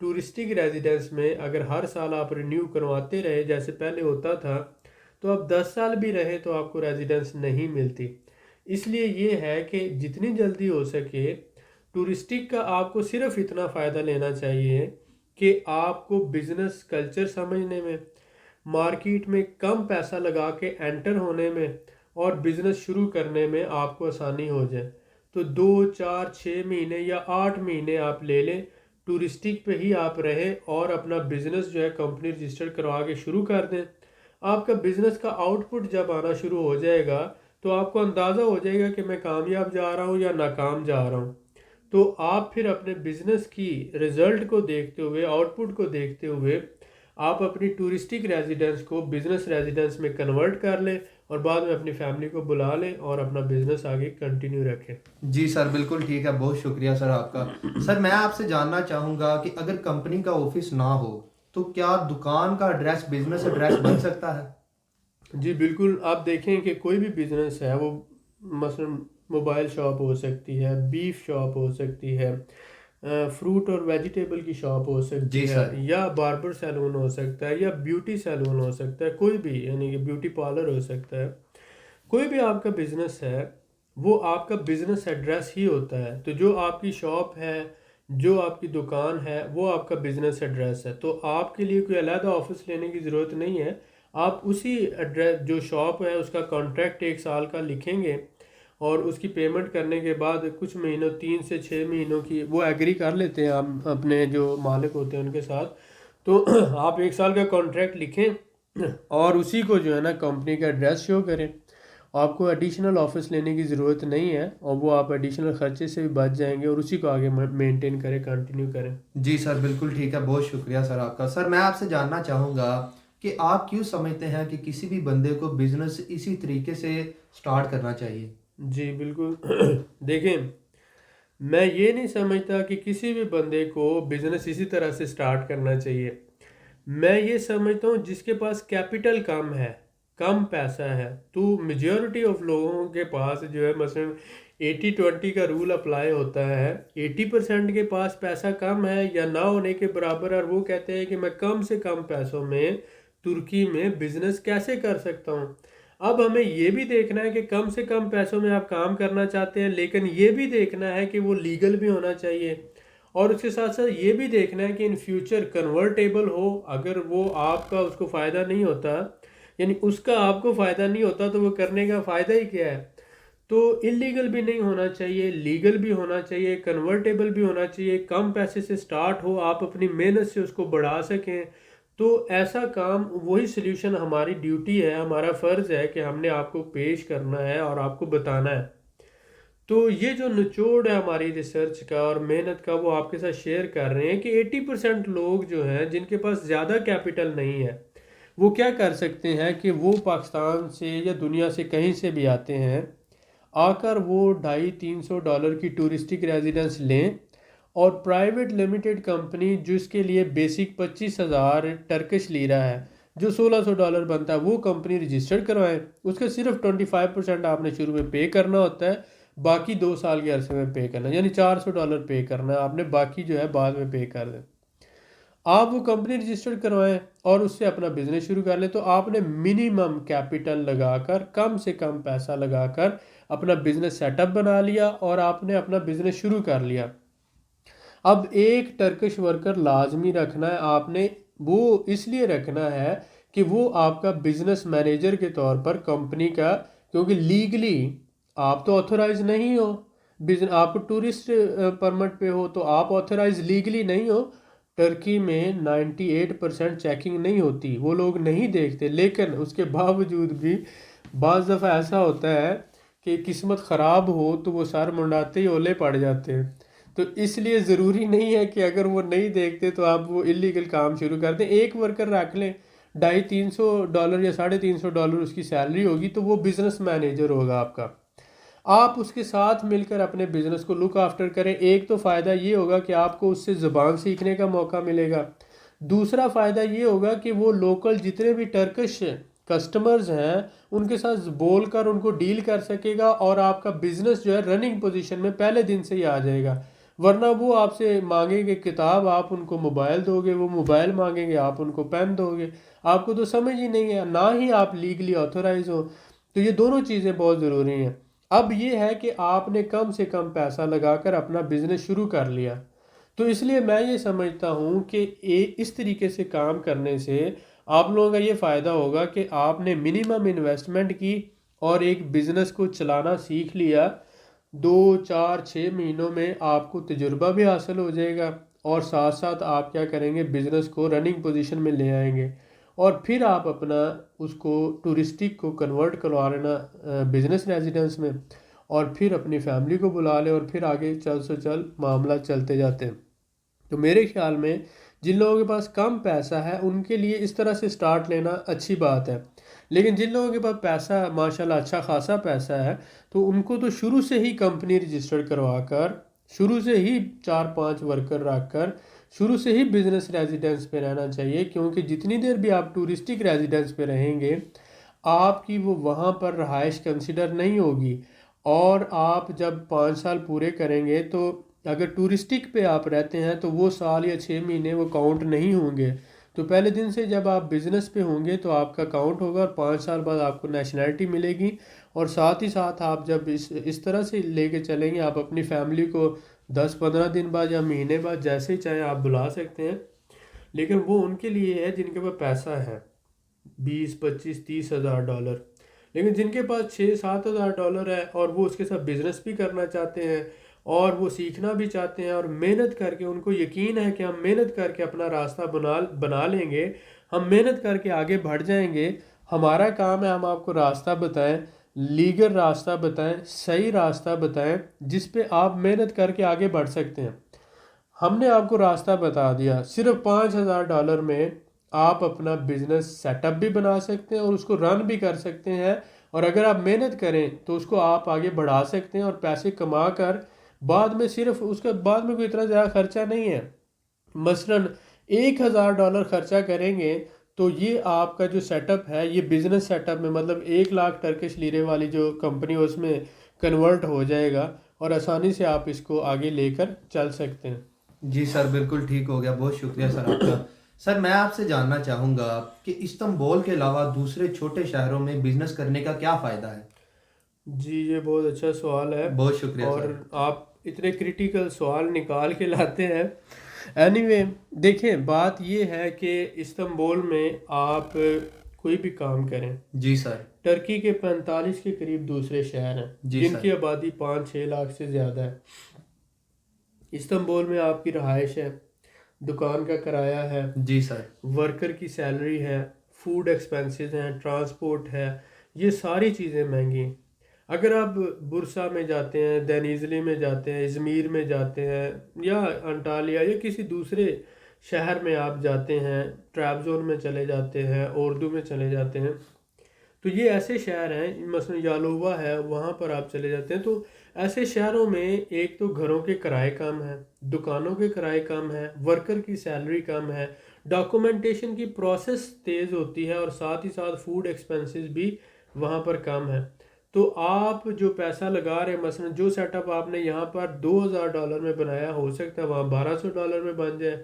ٹورسٹک ریزیڈنس میں اگر ہر سال آپ رینیو کرواتے رہے جیسے پہلے ہوتا تھا تو اب 10 سال بھی رہے تو آپ کو ریزیڈنس نہیں ملتی۔ اس لیے یہ ہے کہ جتنی جلدی ہو سکے ٹورسٹک کا آپ کو صرف اتنا فائدہ لینا چاہیے کہ آپ کو بزنس کلچر سمجھنے میں، مارکیٹ میں کم پیسہ لگا کے انٹر ہونے میں اور بزنس شروع کرنے میں آپ کو آسانی ہو جائے۔ تو 2 4 6 مہینے یا 8 مہینے آپ لے لیں، ٹورسٹک پہ ہی آپ رہیں اور اپنا بزنس جو ہے کمپنی رجسٹر کروا کے شروع کر دیں۔ آپ کا بزنس کا آؤٹ پٹ جب آنا شروع ہو جائے گا تو آپ کو اندازہ ہو جائے گا کہ میں کامیاب جا رہا ہوں یا ناکام جا رہا ہوں، تو آپ پھر اپنے بزنس کی رزلٹ کو دیکھتے ہوئے، آؤٹ پٹ کو دیکھتے ہوئے آپ اپنی ٹورسٹک ریزیڈنس کو بزنس ریزیڈنس میں کنورٹ کر لیں اور بعد میں اپنی فیملی کو بلا لیں اور اپنا بزنس آگے کنٹینیو رکھیں۔ جی سر، بالکل ٹھیک ہے، بہت شکریہ سر آپ کا۔ سر میں آپ سے جاننا چاہوں گا کہ اگر کمپنی کا آفس نہ ہو تو کیا دکان کا ایڈریس بزنس ایڈریس بن سکتا ہے؟ جی بالکل، آپ دیکھیں کہ کوئی بھی بزنس ہے وہ مثلا موبائل شاپ ہو سکتی ہے، بیف شاپ ہو سکتی ہے، فروٹ اور ویجیٹیبل کی شاپ ہو جی سکتی ہے، سر۔ یا باربر سیلون ہو سکتا ہے، یا بیوٹی سیلون ہو سکتا ہے، کوئی بھی یعنی کہ بیوٹی پارلر ہو سکتا ہے، کوئی بھی آپ کا بزنس ہے وہ آپ کا بزنس ایڈریس ہی ہوتا ہے۔ تو جو آپ کی شاپ ہے، جو آپ کی دکان ہے، وہ آپ کا بزنس ایڈریس ہے، تو آپ کے لیے کوئی علیحدہ آفس لینے کی ضرورت نہیں ہے۔ آپ اسی ایڈریس جو شاپ ہے اس کا کانٹریکٹ 1 سال کا لکھیں گے اور اس کی پیمنٹ کرنے کے بعد کچھ مہینوں 3 سے 6 مہینوں کی وہ ایگری کر لیتے ہیں ہم اپنے جو مالک ہوتے ہیں ان کے ساتھ، تو آپ 1 سال کا کانٹریکٹ لکھیں اور اسی کو جو ہے نا کمپنی کا ایڈریس شو کریں۔ آپ کو ایڈیشنل آفس لینے کی ضرورت نہیں ہے اور وہ آپ ایڈیشنل خرچے سے بھی بچ جائیں گے، اور اسی کو آگے مینٹین کریں، کنٹینیو کریں۔ جی سر، بالکل ٹھیک ہے، بہت شکریہ سر آپ کا۔ سر میں آپ سے جاننا چاہوں گا کہ آپ کیوں سمجھتے ہیں کہ کسی بھی بندے کو بزنس اسی طریقے سے سٹارٹ کرنا چاہیے؟ جی بالکل دیکھیں، میں یہ نہیں سمجھتا کہ کسی بھی بندے کو بزنس اسی طرح سے سٹارٹ کرنا چاہیے۔ میں یہ سمجھتا ہوں جس کے پاس کیپٹل کم ہے، کم پیسہ ہے، تو میجورٹی آف لوگوں کے پاس جو ہے مثلا 80-20 کا رول اپلائی ہوتا ہے۔ 80% کے پاس پیسہ کم ہے یا نہ ہونے کے برابر، اور وہ کہتے ہیں کہ میں کم سے کم پیسوں میں ترکی میں بزنس کیسے کر سکتا ہوں۔ اب ہمیں یہ بھی دیکھنا ہے کہ کم سے کم پیسوں میں آپ کام کرنا چاہتے ہیں، لیکن یہ بھی دیکھنا ہے کہ وہ لیگل بھی ہونا چاہیے، اور اس کے ساتھ ساتھ یہ بھی دیکھنا ہے کہ ان فیوچر کنورٹیبل ہو۔ اگر وہ آپ کا اس کو فائدہ نہیں ہوتا، یعنی اس کا آپ کو فائدہ نہیں ہوتا تو وہ کرنے کا فائدہ ہی کیا ہے۔ تو انلیگل بھی نہیں ہونا چاہیے، لیگل بھی ہونا چاہیے، کنورٹیبل بھی ہونا چاہیے، کم پیسے سے سٹارٹ ہو، آپ اپنی محنت سے اس کو بڑھا سکیں۔ تو ایسا کام، وہی سلیوشن ہماری ڈیوٹی ہے، ہمارا فرض ہے کہ ہم نے آپ کو پیش کرنا ہے اور آپ کو بتانا ہے۔ تو یہ جو نچوڑ ہے ہماری ریسرچ کا اور محنت کا، وہ آپ کے ساتھ شیئر کر رہے ہیں کہ 80% لوگ جو ہیں جن کے پاس زیادہ کیپٹل نہیں ہے، وہ کیا کر سکتے ہیں کہ وہ پاکستان سے یا دنیا سے کہیں سے بھی آتے ہیں، آ کر وہ $250-300 کی ٹورسٹک ریزیڈنس لیں، اور پرائیویٹ لمیٹڈ کمپنی جس کے لیے بیسک 25,000 ٹرکش لیرا ہے، جو $1,600 بنتا ہے، وہ کمپنی رجسٹر کروائیں۔ اس کا صرف 25% آپ نے شروع میں پے کرنا ہوتا ہے، باقی 2 سال کے عرصے میں پے کرنا ہے، یعنی $400 پے کرنا ہے آپ نے، باقی جو ہے بعد میں پے کر دیں۔ آپ وہ کمپنی رجسٹرڈ کروائیں اور اس سے اپنا بزنس شروع کر لیں. تو آپ نے منیمم کیپٹل لگا کر، کم سے کم پیسہ لگا کر اپنا بزنس سیٹ اپ بنا لیا اور آپ نے اپنا بزنس شروع کر لیا. اب ایک ٹرکش ورکر لازمی رکھنا ہے آپ نے. وہ اس لیے رکھنا ہے کہ وہ آپ کا بزنس مینیجر کے طور پر کمپنی کا، کیونکہ لیگلی آپ تو آتھورائز نہیں ہو. آپ ٹورسٹ پرمٹ پہ ہو تو آپ آتھورائز لیگلی نہیں ہو. ٹرکی میں 98% چیکنگ نہیں ہوتی، وہ لوگ نہیں دیکھتے. لیکن اس کے باوجود بھی بعض دفعہ ایسا ہوتا ہے کہ قسمت خراب ہو تو وہ سر منڈاتے ہی اولے پڑ جاتے ہیں. تو اس لیے ضروری نہیں ہے کہ اگر وہ نہیں دیکھتے تو آپ وہ اللیگل کام شروع کر دیں. ایک ورکر رکھ لیں، $250 یا $350 اس کی سیلری ہوگی، تو وہ بزنس مینیجر ہوگا آپ کا. آپ اس کے ساتھ مل کر اپنے بزنس کو لک آفٹر کریں. ایک تو فائدہ یہ ہوگا کہ آپ کو اس سے زبان سیکھنے کا موقع ملے گا. دوسرا فائدہ یہ ہوگا کہ وہ لوکل جتنے بھی ٹرکش کسٹمرز ہیں ان کے ساتھ بول کر ان کو ڈیل کر سکے گا، اور آپ کا بزنس جو ہے رننگ پوزیشن میں پہلے دن سے ہی آ جائے گا. ورنہ وہ آپ سے مانگیں گے کتاب، آپ ان کو موبائل دو گے، وہ موبائل مانگیں گے، آپ ان کو پین دو گے. آپ کو تو سمجھ ہی نہیں ہے، نہ ہی آپ لیگلی آتھورائز ہو. تو یہ دونوں چیزیں بہت ضروری ہیں. اب یہ ہے کہ آپ نے کم سے کم پیسہ لگا کر اپنا بزنس شروع کر لیا. تو اس لیے میں یہ سمجھتا ہوں کہ اس طریقے سے کام کرنے سے آپ لوگوں کا یہ فائدہ ہوگا کہ آپ نے منیمم انویسٹمنٹ کی اور ایک بزنس کو چلانا سیکھ لیا. 2 4 6 مہینوں میں آپ کو تجربہ بھی حاصل ہو جائے گا، اور ساتھ ساتھ آپ کیا کریں گے، بزنس کو رننگ پوزیشن میں لے آئیں گے. اور پھر آپ اپنا اس کو ٹورسٹک کو کنورٹ کروا لینا بزنس ریزیڈنس میں، اور پھر اپنی فیملی کو بلا لیں، اور پھر آگے چل سو چل معاملہ چلتے جاتے ہیں. تو میرے خیال میں جن لوگوں کے پاس کم پیسہ ہے ان کے لیے اس طرح سے سٹارٹ لینا اچھی بات ہے. لیکن جن لوگوں کے پاس پیسہ ماشاءاللہ اچھا خاصا پیسہ ہے تو ان کو تو شروع سے ہی کمپنی رجسٹر کروا کر، شروع سے ہی 4 5 ورکر رکھ کر، شروع سے ہی بزنس ریزیڈنس پہ رہنا چاہیے. کیونکہ جتنی دیر بھی آپ ٹورسٹک ریزیڈنس پہ رہیں گے آپ کی وہ وہاں پر رہائش کنسیڈر نہیں ہوگی. اور آپ جب 5 سال پورے کریں گے تو اگر ٹورسٹک پہ آپ رہتے ہیں تو وہ سال یا 6 مہینے وہ کاؤنٹ نہیں ہوں گے. تو پہلے دن سے جب آپ بزنس پہ ہوں گے تو آپ کا کاؤنٹ ہوگا، اور 5 سال بعد آپ کو نیشنلٹی ملے گی. اور ساتھ ہی ساتھ آپ جب اس طرح سے لے کے چلیں گے، آپ اپنی فیملی کو 10 15 دن بعد یا مہینے بعد جیسے ہی چاہیں آپ بلا سکتے ہیں. لیکن وہ ان کے لیے ہے جن کے پاس پیسہ ہے، 20 25 30 ہزار ڈالر. لیکن جن کے پاس 6 7 ہزار ڈالر ہے اور وہ اس کے ساتھ بزنس بھی کرنا چاہتے ہیں اور وہ سیکھنا بھی چاہتے ہیں، اور محنت کر کے ان کو یقین ہے کہ ہم محنت کر کے اپنا راستہ بنا لیں گے، ہم محنت کر کے آگے بڑھ جائیں گے. ہمارا کام ہے ہم آپ کو راستہ بتائیں، لیگل راستہ بتائیں، صحیح راستہ بتائیں جس پہ آپ محنت کر کے آگے بڑھ سکتے ہیں. ہم نے آپ کو راستہ بتا دیا. صرف $5,000 میں آپ اپنا بزنس سیٹ اپ بھی بنا سکتے ہیں اور اس کو رن بھی کر سکتے ہیں. اور اگر آپ محنت کریں تو اس کو آپ آگے بڑھا سکتے ہیں اور پیسے کما کر بعد میں، صرف اس کے بعد میں کوئی اتنا زیادہ خرچہ نہیں ہے. مثلاً $1,000 خرچہ کریں گے تو یہ آپ کا جو سیٹ اپ ہے، یہ بزنس سیٹ اپ میں مطلب 1 لاکھ ٹرکش لیرے والی جو کمپنی اس میں کنورٹ ہو جائے گا، اور آسانی سے آپ اس کو آگے لے کر چل سکتے ہیں. جی سر، بالکل ٹھیک ہو گیا. بہت شکریہ سر آپ کا. سر میں آپ سے جاننا چاہوں گا کہ استنبول کے علاوہ دوسرے چھوٹے شہروں میں بزنس کرنے کا کیا فائدہ ہے؟ جی یہ بہت اچھا سوال ہے، بہت شکریہ اور سر. آپ اتنے کریٹیکل سوال نکال کے لاتے ہیں. اینی دیکھیں بات یہ ہے کہ استنبول میں آپ کوئی بھی کام کریں، جی سر. ٹرکی کے 45 کے قریب دوسرے شہر ہیں جی جن سر. کی آبادی 5 6 لاکھ سے زیادہ ہے. استنبول میں آپ کی رہائش ہے، دکان کا کرایہ ہے، جی سر. ورکر کی سیلری ہے، فوڈ ایکسپینسز ہیں، ٹرانسپورٹ ہے، یہ ساری چیزیں مہنگی ہیں. اگر آپ برسا میں جاتے ہیں، دینیزلی میں جاتے ہیں، ازمیر میں جاتے ہیں، یا انٹالیا یا کسی دوسرے شہر میں آپ جاتے ہیں، ٹریبزون میں چلے جاتے ہیں، اردو میں چلے جاتے ہیں، تو یہ ایسے شہر ہیں، مثلا یالووا ہے وہاں پر آپ چلے جاتے ہیں. تو ایسے شہروں میں ایک تو گھروں کے کرائے کم ہیں، دکانوں کے کرائے کم ہیں، ورکر کی سیلری کم ہے، ڈاکومنٹیشن کی پروسیس تیز ہوتی ہے، اور ساتھ ہی ساتھ فوڈ ایکسپینسز بھی وہاں پر کم ہے. تو آپ جو پیسہ لگا رہے ہیں، مثلا جو سیٹ اپ آپ نے یہاں پر $2,000 میں بنایا، ہو سکتا ہے وہاں $1,200 میں بن جائے،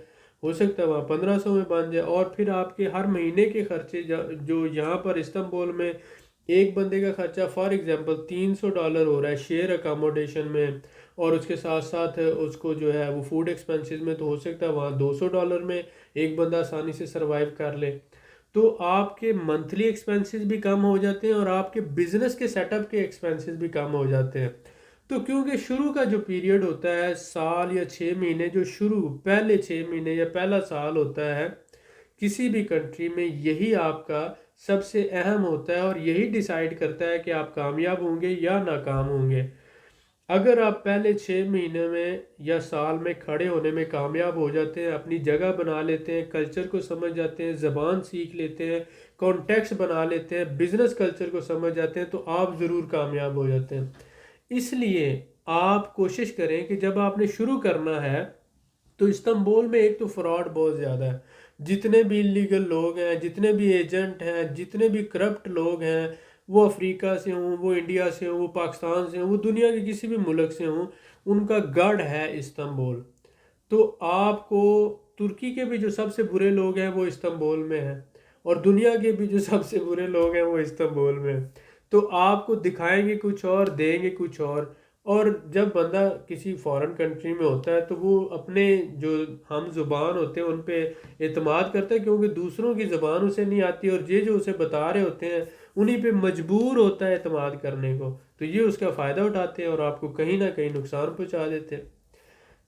ہو سکتا ہے وہاں 1500 میں بن جائے، اور پھر آپ کے ہر مہینے کے خرچے جو یہاں پر استنبول میں ایک بندے کا خرچہ فار ایگزامپل $300 ہو رہا ہے شیئر اکاموڈیشن میں، اور اس کے ساتھ ساتھ اس کو جو ہے وہ فوڈ ایکسپینسز میں، تو ہو سکتا ہے وہاں $200 میں ایک بندہ آسانی سے سروائیو کر لے. تو آپ کے منتھلی ایکسپینسز بھی کم ہو جاتے ہیں اور آپ کے بزنس کے سیٹ اپ کے ایکسپینسز بھی کم ہو جاتے ہیں. تو کیونکہ شروع کا جو پیریڈ ہوتا ہے سال یا 6 مہینے، جو پہلے 6 مہینے یا پہلا سال ہوتا ہے کسی بھی کنٹری میں، یہی آپ کا سب سے اہم ہوتا ہے اور یہی ڈیسائیڈ کرتا ہے کہ آپ کامیاب ہوں گے یا ناکام ہوں گے. اگر آپ پہلے 6 مہینے میں یا سال میں کھڑے ہونے میں کامیاب ہو جاتے ہیں، اپنی جگہ بنا لیتے ہیں، کلچر کو سمجھ جاتے ہیں، زبان سیکھ لیتے ہیں، کانٹیکٹس بنا لیتے ہیں، بزنس کلچر کو سمجھ جاتے ہیں، تو آپ ضرور کامیاب ہو جاتے ہیں. اس لیے آپ کوشش کریں کہ جب آپ نے شروع کرنا ہے تو استنبول میں ایک تو فراڈ بہت زیادہ ہے. جتنے بھی لیگل لوگ ہیں، جتنے بھی ایجنٹ ہیں، جتنے بھی کرپٹ لوگ ہیں، وہ افریقہ سے ہوں، وہ انڈیا سے ہوں، وہ پاکستان سے ہوں، وہ دنیا کے کسی بھی ملک سے ہوں، ان کا گڑھ ہے استنبول. تو آپ کو ترکی کے بھی جو سب سے برے لوگ ہیں وہ استنبول میں ہیں، اور دنیا کے بھی جو سب سے برے لوگ ہیں وہ استنبول میں ہیں. تو آپ کو دکھائیں گے کچھ اور، دیں گے کچھ اور جب بندہ کسی فارن کنٹری میں ہوتا ہے تو وہ اپنے جو ہم زبان ہوتے ہیں ان پہ اعتماد کرتا ہے، کیونکہ دوسروں کی زبان اسے نہیں آتی، اور یہ جو اسے بتا رہے ہوتے ہیں انہی پہ مجبور ہوتا ہے اعتماد کرنے کو، تو یہ اس کا فائدہ اٹھاتے ہیں اور آپ کو کہیں نہ کہیں نقصان پہنچا دیتے ہیں.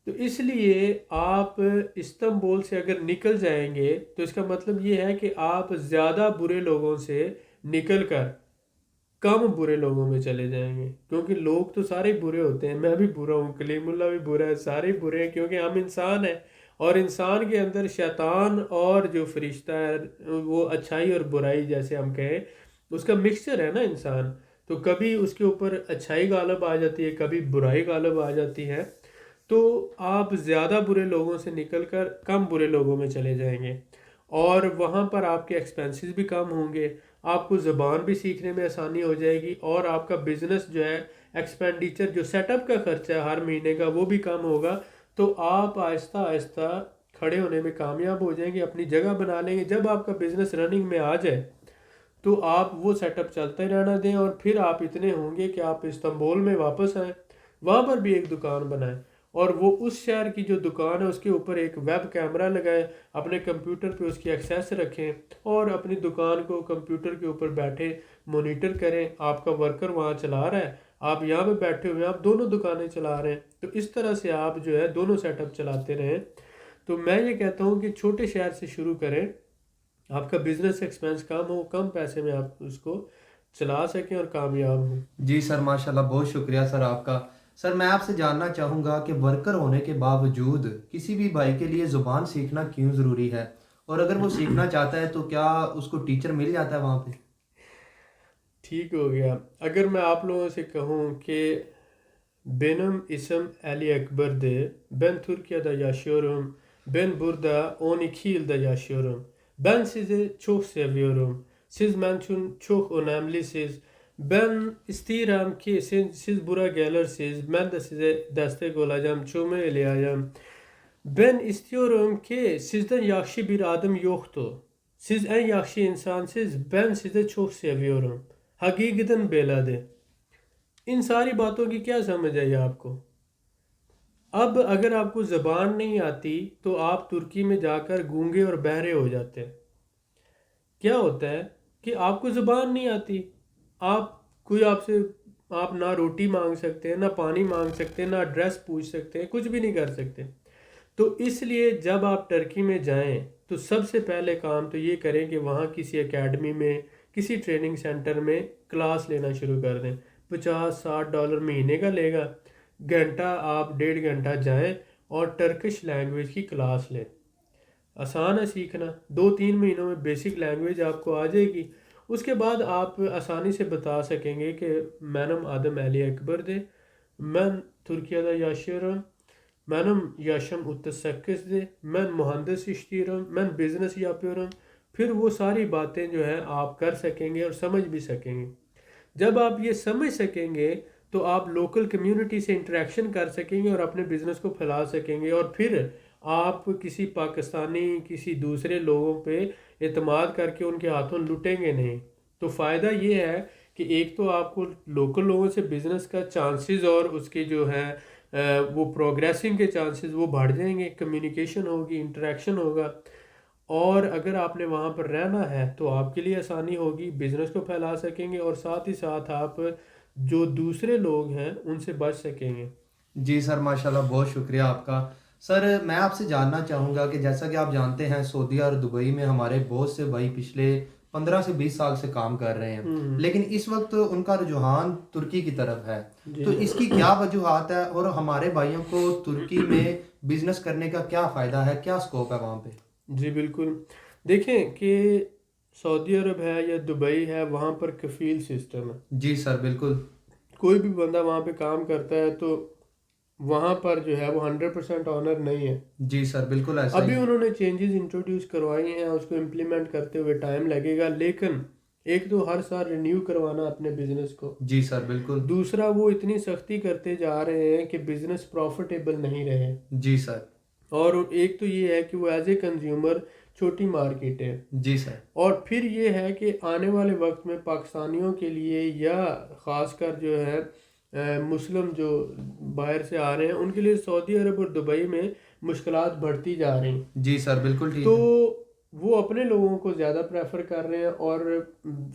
تو اس لیے آپ استنبول سے اگر نکل جائیں گے تو اس کا مطلب یہ ہے کہ آپ زیادہ برے لوگوں سے نکل کر کم برے لوگوں میں چلے جائیں گے. کیونکہ لوگ تو سارے برے ہوتے ہیں، میں بھی برا ہوں، کلیم اللہ بھی برا ہے، سارے برے ہیں، کیونکہ ہم انسان ہیں، اور انسان کے اندر شیطان اور جو فرشتہ ہے وہ اچھائی اور برائی جیسے ہم کہیں اس کا مکسچر ہے نا انسان. تو کبھی اس کے اوپر اچھائی غالب آ جاتی ہے، کبھی برائی غالب آ جاتی ہے. تو آپ زیادہ برے لوگوں سے نکل کر کم برے لوگوں میں چلے جائیں گے، اور وہاں پر آپ کے ایکسپینسز بھی کم ہوں گے، آپ کو زبان بھی سیکھنے میں آسانی ہو جائے گی، اور آپ کا بزنس جو ہے ایکسپینڈیچر جو سیٹ اپ کا خرچہ ہے ہر مہینے کا وہ بھی کم ہوگا. تو آپ آہستہ آہستہ کھڑے ہونے میں کامیاب ہو جائیں گے، اپنی جگہ بنا لیں گے. جب آپ کا بزنس رننگ میں آ جائے تو آپ وہ سیٹ اپ چلتے رہنا دیں، اور پھر آپ اتنے ہوں گے کہ آپ استنبول میں واپس آئیں، وہاں پر بھی ایک دکان بنائیں، اور وہ اس شہر کی جو دکان ہے اس کے اوپر ایک ویب کیمرہ لگائیں، اپنے کمپیوٹر پہ اس کی ایکسیس رکھیں، اور اپنی دکان کو کمپیوٹر کے اوپر بیٹھے مونیٹر کریں. آپ کا ورکر وہاں چلا رہا ہے، آپ یہاں پہ بیٹھے ہوئے ہیں، آپ دونوں دکانیں چلا رہے ہیں. تو اس طرح سے آپ جو ہے دونوں سیٹ اپ چلاتے رہیں. تو میں یہ کہتا ہوں کہ چھوٹے شہر سے شروع کریں، آپ کا بزنس ایکسپینس کم ہو، کم پیسے میں آپ اس کو چلا سکیں اور کامیاب ہوں. جی سر، ماشاءاللہ، بہت شکریہ سر آپ کا. سر میں آپ سے جاننا چاہوں گا کہ ورکر ہونے کے باوجود کسی بھی بھائی کے لیے زبان سیکھنا کیوں ضروری ہے، اور اگر وہ سیکھنا چاہتا ہے تو کیا اس کو ٹیچر مل جاتا ہے وہاں پہ؟ ٹھیک ہو گیا. اگر میں آپ لوگوں سے کہوں کہ benim isim Ali Ekber'di. Ben Türkiye'de yaşıyorum. Ben burada 12 yılda yaşıyorum. Ben sizi çok seviyorum. Siz benim için çok önemlisiniz. Ben isterim ki siz buraya gelirsiniz. Ben de size destek olacağım. Çöme eləyəcəm. Ben istiyorum ki sizden yaxşı bir adım yoktur. Siz en yaxşı insansınız. Ben sizi çok seviyorum. Hakikaten belədir. ان ساری باتوں کی کیا سمجھ آئی آپ کو؟ اب اگر آپ کو زبان نہیں آتی تو آپ ترکی میں جا کر گونگے اور بہرے ہو جاتے ہیں. کیا ہوتا ہے کہ آپ کو زبان نہیں آتی، آپ سے آپ نہ روٹی مانگ سکتے ہیں، نہ پانی مانگ سکتے ہیں، نہ ایڈریس پوچھ سکتے ہیں، کچھ بھی نہیں کر سکتے. تو اس لیے جب آپ ترکی میں جائیں تو سب سے پہلے کام تو یہ کریں کہ وہاں کسی اکیڈمی میں، کسی ٹریننگ سینٹر میں کلاس لینا شروع کر دیں. $50-60 مہینے کا لے گا، گھنٹہ آپ 1.5 گھنٹہ جائیں اور ٹرکش لینگویج کی کلاس لیں. آسان ہے سیکھنا، 2-3 مہینوں میں بیسک لینگویج آپ کو آ جائے گی. اس کے بعد آپ آسانی سے بتا سکیں گے کہ benim adım Ali Ekber'di. Ben Türkiye'de yaşıyorum. Benim yaşım 38'di. Ben mühendis işliyorum. Ben business yapıyorum. پھر وہ ساری باتیں جو ہیں آپ کر سکیں گے اور سمجھ بھی سکیں گے. جب آپ یہ سمجھ سکیں گے تو آپ لوکل کمیونٹی سے انٹریکشن کر سکیں گے اور اپنے بزنس کو پھیلا سکیں گے، اور پھر آپ کسی پاکستانی کسی دوسرے لوگوں پہ اعتماد کر کے ان کے ہاتھوں لٹیں گے نہیں. تو فائدہ یہ ہے کہ ایک تو آپ کو لوکل لوگوں سے بزنس کا چانسز اور اس کے جو ہے وہ پروگریسنگ کے چانسز وہ بڑھ جائیں گے، کمیونیکیشن ہوگی، انٹریکشن ہوگا. اور اگر آپ نے وہاں پر رہنا ہے تو آپ کے لیے آسانی ہوگی، بزنس کو پھیلا سکیں گے، اور ساتھ ہی ساتھ آپ جو دوسرے لوگ ہیں ان سے بچ سکیں گے. جی سر، ماشاءاللہ بہت شکریہ آپ کا. سر میں آپ سے جاننا چاہوں گا کہ جیسا کہ آپ جانتے ہیں سعودیہ اور دبئی میں ہمارے بہت سے بھائی پچھلے 15 سے 20 سال سے کام کر رہے ہیں، لیکن اس وقت ان کا رجحان ترکی کی طرف ہے. جی تو اس کی کیا وجوہات ہے اور ہمارے بھائیوں کو ترکی میں بزنس کرنے کا کیا فائدہ ہے، کیا سکوپ ہے وہاں پہ؟ جی بالکل. دیکھیں کہ سعودی عرب ہے یا دبئی ہے، وہاں پر کفیل سسٹم ہے. جی سر بالکل. کوئی بھی بندہ وہاں پہ کام کرتا ہے تو وہاں پر جو ہے وہ 100% آنر نہیں ہے. جی سر بالکل ایسا ابھی ہی. انہوں نے چینجز انٹروڈیوس کروائی ہیں، اس کو امپلیمنٹ کرتے ہوئے ٹائم لگے گا، لیکن ایک تو ہر سال رینیو کروانا اپنے بزنس کو. جی سر بالکل. دوسرا وہ اتنی سختی کرتے جا رہے ہیں کہ بزنس پروفیٹیبل نہیں رہے. جی سر. اور ایک تو یہ ہے کہ وہ ایز اے کنزیومر چھوٹی مارکیٹ ہے. جی سر. اور پھر یہ ہے کہ آنے والے وقت میں پاکستانیوں کے لیے یا خاص کر جو ہے مسلم جو باہر سے آ رہے ہیں ان کے لیے سعودی عرب اور دبئی میں مشکلات بڑھتی جا رہی ہیں. جی سر بالکل ٹھیک تو ہے. وہ اپنے لوگوں کو زیادہ پریفر کر رہے ہیں اور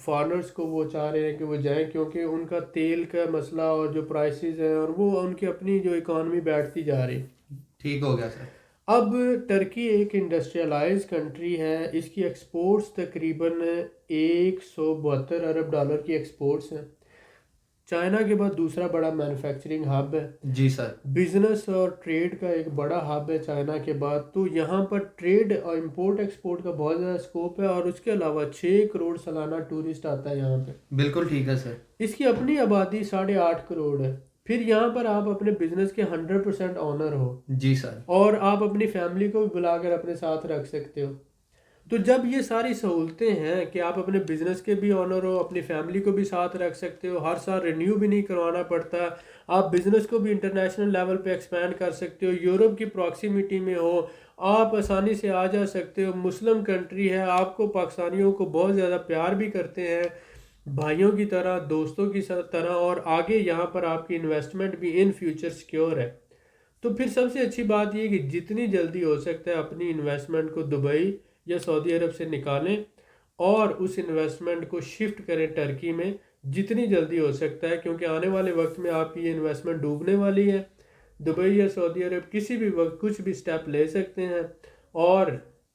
فارنرز کو وہ چاہ رہے ہیں کہ وہ جائیں، کیونکہ ان کا تیل کا مسئلہ اور جو پرائسز ہیں اور وہ ان کی اپنی جو اکانومی بیٹھتی جا رہی. ٹھیک ہو گیا سر. اب ٹرکی ایک انڈسٹریلائز کنٹری ہے، اس کی ایکسپورٹس تقریباً 172 ارب ڈالر کی ایکسپورٹس ہیں. چائنا کے بعد دوسرا بڑا مینوفیکچرنگ ہب ہے. جی سر. بزنس اور ٹریڈ کا ایک بڑا ہب ہے چائنا کے بعد. تو یہاں پر ٹریڈ اور امپورٹ ایکسپورٹ کا بہت زیادہ اسکوپ ہے، اور اس کے علاوہ 6 کروڑ سالانہ ٹورسٹ آتا ہے یہاں پہ. بالکل ٹھیک ہے سر. اس کی اپنی آبادی 8.5 کروڑ ہے. پھر یہاں پر آپ اپنے بزنس کے 100% آنر ہو. جی سر. اور آپ اپنی فیملی کو بھی بلا کر اپنے ساتھ رکھ سکتے ہو. تو جب یہ ساری سہولتیں ہیں کہ آپ اپنے بزنس کے بھی آنر ہو، اپنی فیملی کو بھی ساتھ رکھ سکتے ہو، ہر سال رینیو بھی نہیں کروانا پڑتا، آپ بزنس کو بھی انٹرنیشنل لیول پہ ایکسپینڈ کر سکتے ہو، یورپ کی پراکسیمیٹی میں ہو، آپ آسانی سے آ جا سکتے ہو، مسلم کنٹری ہے، آپ کو پاکستانیوں کو بہت زیادہ پیار بھی کرتے ہیں بھائیوں کی طرح، دوستوں کی طرح، اور آگے یہاں پر آپ کی انویسٹمنٹ بھی ان فیوچر سیکیور ہے. تو پھر سب سے اچھی بات یہ کہ جتنی جلدی ہو سکتا ہے اپنی انویسٹمنٹ کو دبئی یا سعودی عرب سے نکالیں اور اس انویسٹمنٹ کو شفٹ کریں ٹرکی میں جتنی جلدی ہو سکتا ہے، کیونکہ آنے والے وقت میں آپ کی یہ انویسٹمنٹ ڈوبنے والی ہے. دبئی یا سعودی عرب کسی بھی وقت کچھ بھی سٹیپ لے سکتے ہیں اور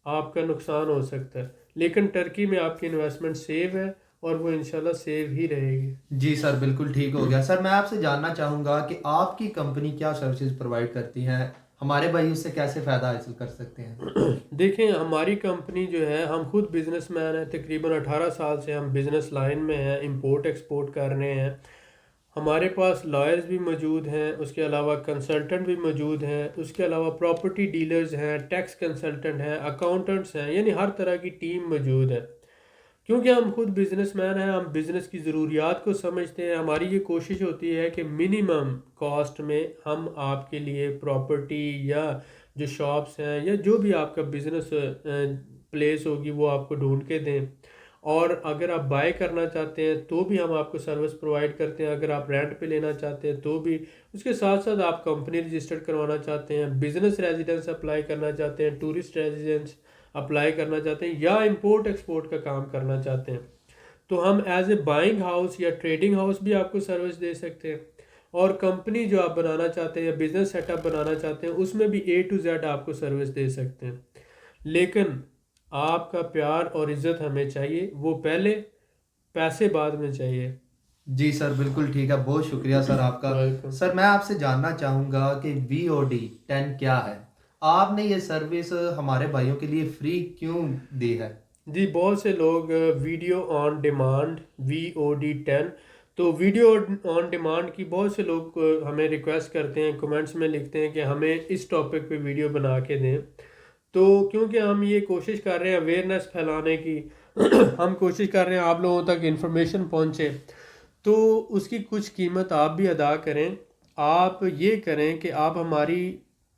آپ کا نقصان ہو سکتا ہے، لیکن ٹرکی میں آپ کی انویسٹمنٹ سیو ہے اور وہ انشاءاللہ سیو ہی رہے گی. جی سر بالکل ٹھیک ہو گیا. سر میں آپ سے جاننا چاہوں گا کہ آپ کی کمپنی کیا سروسز پرووائڈ کرتی ہیں، ہمارے بھائی اس سے کیسے فائدہ حاصل کر سکتے ہیں؟ دیکھیں ہماری کمپنی جو ہے، ہم خود بزنس مین ہیں، تقریباً 18 سال سے ہم بزنس لائن میں ہیں، امپورٹ ایکسپورٹ کر رہے ہیں. ہمارے پاس لائرز بھی موجود ہیں، اس کے علاوہ کنسلٹنٹ بھی موجود ہیں، اس کے علاوہ پراپرٹی ڈیلرز ہیں، ٹیکس کنسلٹنٹ ہیں، اکاؤنٹنٹس ہیں، یعنی ہر طرح کی ٹیم موجود ہے. کیونکہ ہم خود بزنس مین ہیں، ہم بزنس کی ضروریات کو سمجھتے ہیں. ہماری یہ کوشش ہوتی ہے کہ منیمم کاسٹ میں ہم آپ کے لیے پراپرٹی یا جو شاپس ہیں یا جو بھی آپ کا بزنس پلیس ہوگی وہ آپ کو ڈھونڈ کے دیں. اور اگر آپ بائی کرنا چاہتے ہیں تو بھی ہم آپ کو سروس پرووائڈ کرتے ہیں، اگر آپ رینٹ پہ لینا چاہتے ہیں تو بھی. اس کے ساتھ ساتھ آپ کمپنی رجسٹرڈ کروانا چاہتے ہیں، بزنس ریزیڈنس اپلائی کرنا چاہتے ہیں، ٹورسٹ ریزیڈنس اپلائی کرنا چاہتے ہیں، یا امپورٹ ایکسپورٹ کا کام کرنا چاہتے ہیں، تو ہم ایز اے بائنگ ہاؤس یا ٹریڈنگ ہاؤس بھی آپ کو سروس دے سکتے ہیں. اور کمپنی جو آپ بنانا چاہتے ہیں یا بزنس سیٹ اپ بنانا چاہتے ہیں اس میں بھی A to Z آپ کو سروس دے سکتے ہیں. لیکن آپ کا پیار اور عزت ہمیں چاہیے، وہ پہلے، پیسے بعد میں چاہیے. جی سر بالکل ٹھیک ہے، بہت شکریہ سر آپ کا. ویلکم. سر میں آپ سے جاننا چاہوں گا کہ VOD10 کیا ہے، آپ نے یہ سروس ہمارے بھائیوں کے لیے فری کیوں دی ہے؟ جی بہت سے لوگ ویڈیو آن ڈیمانڈ VOD10، تو ویڈیو آن ڈیمانڈ کی بہت سے لوگ ہمیں ریکویسٹ کرتے ہیں، کمنٹس میں لکھتے ہیں کہ ہمیں اس ٹاپک پہ ویڈیو بنا کے دیں. تو کیونکہ ہم یہ کوشش کر رہے ہیں اویئرنیس پھیلانے کی، ہم کوشش کر رہے ہیں آپ لوگوں تک انفارمیشن پہنچے، تو اس کی کچھ قیمت آپ بھی ادا کریں. آپ یہ کریں کہ آپ ہماری